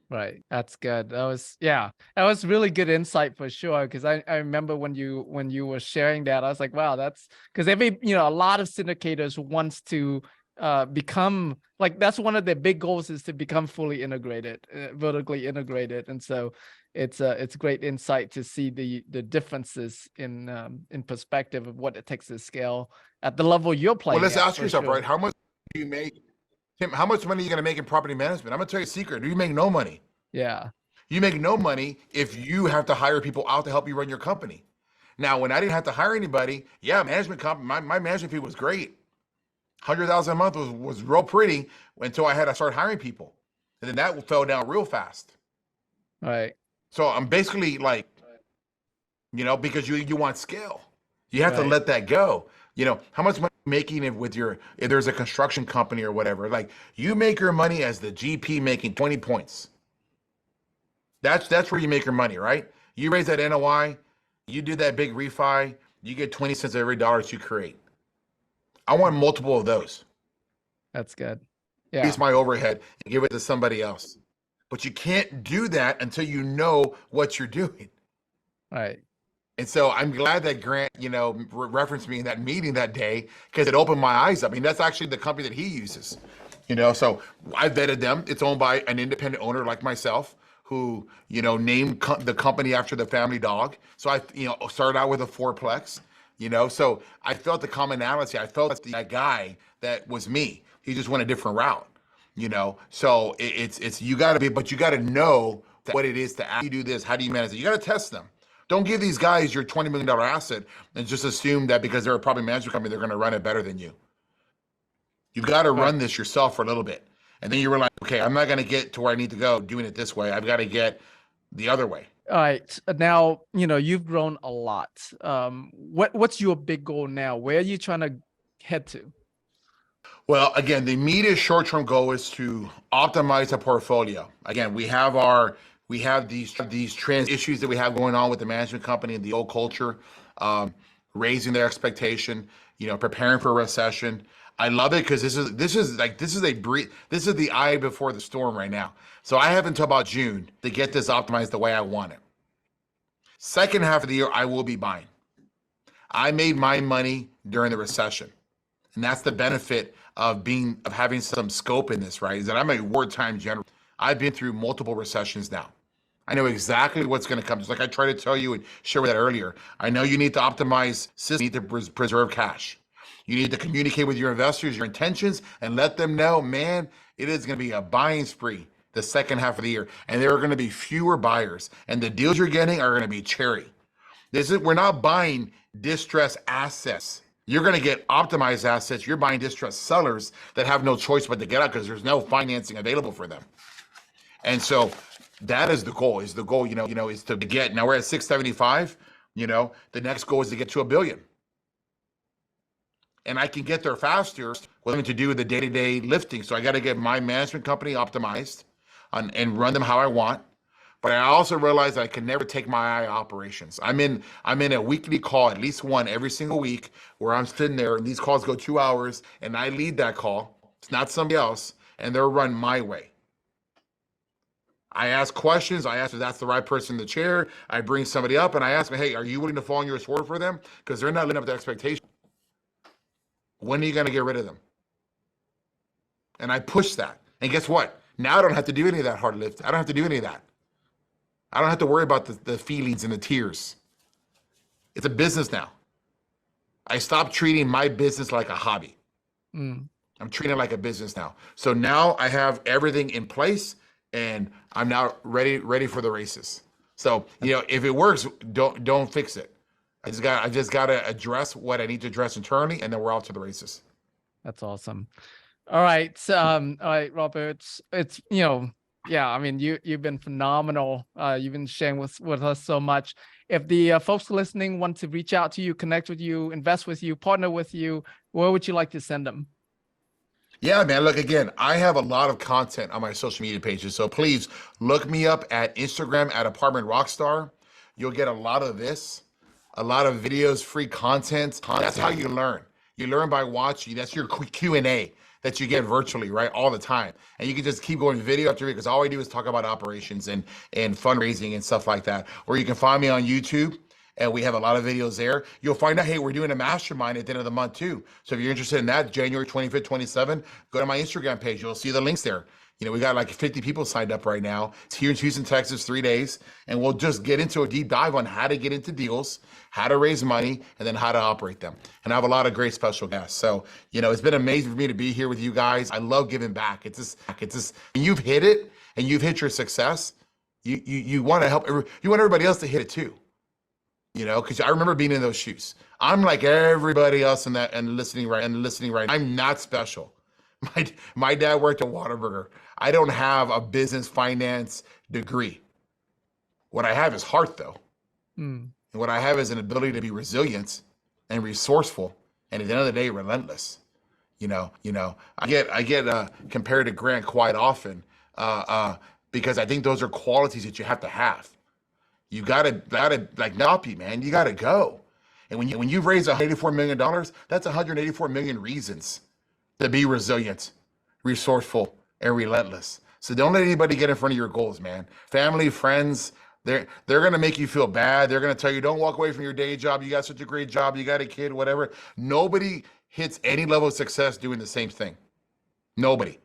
Right. That's good. That was really good insight for sure. Because I remember when you were sharing that, I was like, wow, that's because a lot of syndicators wants to become like, that's one of their big goals is to become fully integrated, vertically integrated. And so it's great insight to see the differences in perspective of what it takes to scale at the level you're playing. Well, let's ask yourself, right? How much do you make? Tim, how much money are you going to make in property management? I'm going to tell you a secret. You make no money. Yeah. You make no money if you have to hire people out to help you run your company. Now, when I didn't have to hire anybody, management company, my management fee was great. $100,000 a month was real pretty until I had to start hiring people. And then that fell down real fast. Right. So I'm basically like, because you want scale. You have to let that go. How much money are you making if there's a construction company or whatever, like you make your money as the GP making 20 points. That's where you make your money, right? You raise that NOI, you do that big refi, you get 20 cents every dollar that you create. I want multiple of those. That's good. Yeah. Increase my overhead and give it to somebody else. But you can't do that until you know what you're doing. Right. And so I'm glad that Grant, referenced me in that meeting that day because it opened my eyes up. I mean, that's actually the company that he uses, so I vetted them. It's owned by an independent owner like myself who, named the company after the family dog. So I, started out with a fourplex, so I felt the commonality. I felt that guy that was me. He just went a different route, so it's you got to know what it is to actually do this. How do you manage it? You got to test them. Don't give these guys your $20 million asset and just assume that because they're a property management company, they're going to run it better than you. You've got to run this yourself for a little bit. And then you realize, okay, I'm not going to get to where I need to go doing it this way. I've got to get the other way. All right. Now, you've grown a lot. What's your big goal now? Where are you trying to head to? Well, again, the immediate short-term goal is to optimize the portfolio. Again, we have these trans issues that we have going on with the management company and the old culture, raising their expectation, preparing for a recession. I love it because this is the eye before the storm right now. So I have until about June to get this optimized the way I want it. Second half of the year, I will be buying. I made my money during the recession. And that's the benefit of having some scope in this, right? Is that I'm a wartime general. I've been through multiple recessions now. I know exactly what's going to come. Just like I tried to tell you and share with that earlier. I know you need to optimize systems, you need to preserve cash. You need to communicate with your investors, your intentions, and let them know, man, it is going to be a buying spree the second half of the year. And there are going to be fewer buyers. And the deals you're getting are going to be cherry. We're not buying distressed assets. You're going to get optimized assets. You're buying distressed sellers that have no choice but to get out because there's no financing available for them. And so that is the goal. Is to get, now we're at 675, the next goal is to get to $1 billion. And I can get there faster with to do the day-to-day lifting. So I got to get my management company optimized and run them how I want. But I also realize that I can never take my eye off operations. I'm in a weekly call, at least one every single week, where I'm sitting there and these calls go 2 hours and I lead that call. It's not somebody else, and they're run my way. I ask questions. I ask if that's the right person in the chair. I bring somebody up and I ask them, hey, are you willing to fall on your sword for them? Because they're not living up to expectations. When are you going to get rid of them? And I push that. And guess what? Now I don't have to do any of that hard lift. I don't have to do any of that. I don't have to worry about the feelings and the tears. It's a business now. I stopped treating my business like a hobby. I'm treating it like a business now. So now I have everything in place and I'm now ready for the races. So, if it works, don't fix it. I just got to address what I need to address internally, and then we're off to the races. That's awesome. All right. All right, Robert. It's you've been phenomenal. You've been sharing with us so much. If the folks listening want to reach out to you, connect with you, invest with you, partner with you, where would you like to send them? Yeah, man. Look, again, I have a lot of content on my social media pages. So please look me up at Instagram at Apartment Rockstar. You'll get a lot of this, a lot of videos, free content. That's how you learn. You learn by watching. That's your Q&A that you get virtually, right, all the time. And you can just keep going video after video because all I do is talk about operations and fundraising and stuff like that. Or you can find me on YouTube. And we have a lot of videos there. You'll find out, hey, we're doing a mastermind at the end of the month too. So if you're interested in that, January 25th, 27, go to my Instagram page. You'll see the links there. We got like 50 people signed up right now. It's here in Houston, Texas, 3 days. And we'll just get into a deep dive on how to get into deals, how to raise money, and then how to operate them. And I have a lot of great special guests. So, it's been amazing for me to be here with you guys. I love giving back. It's just, when you've hit it and you've hit your success, you want to help, you want everybody else to hit it too. Because I remember being in those shoes. I'm like everybody else in that and listening right. I'm not special. My dad worked at Whataburger. I don't have a business finance degree. What I have is heart, though. And what I have is an ability to be resilient and resourceful, and at the end of the day, relentless. I get compared to Grant quite often because I think those are qualities that you have to have. You gotta like not be, man. You gotta go. And when you raise $184 million, that's 184 million reasons to be resilient, resourceful, and relentless. So don't let anybody get in front of your goals, man. Family, friends, they're gonna make you feel bad. They're gonna tell you, don't walk away from your day job. You got such a great job. You got a kid, whatever. Nobody hits any level of success doing the same thing. Nobody.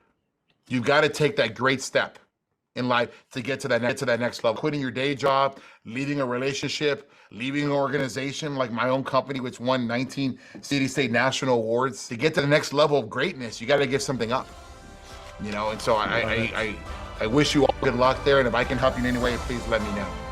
You've got to take that great step in life to get to that next level. Quitting your day job, leaving a relationship, leaving an organization like my own company, which won 19 city, state, national awards. To get to the next level of greatness, you got to give something up. And so I I wish you all good luck there. And if I can help you in any way, please let me know.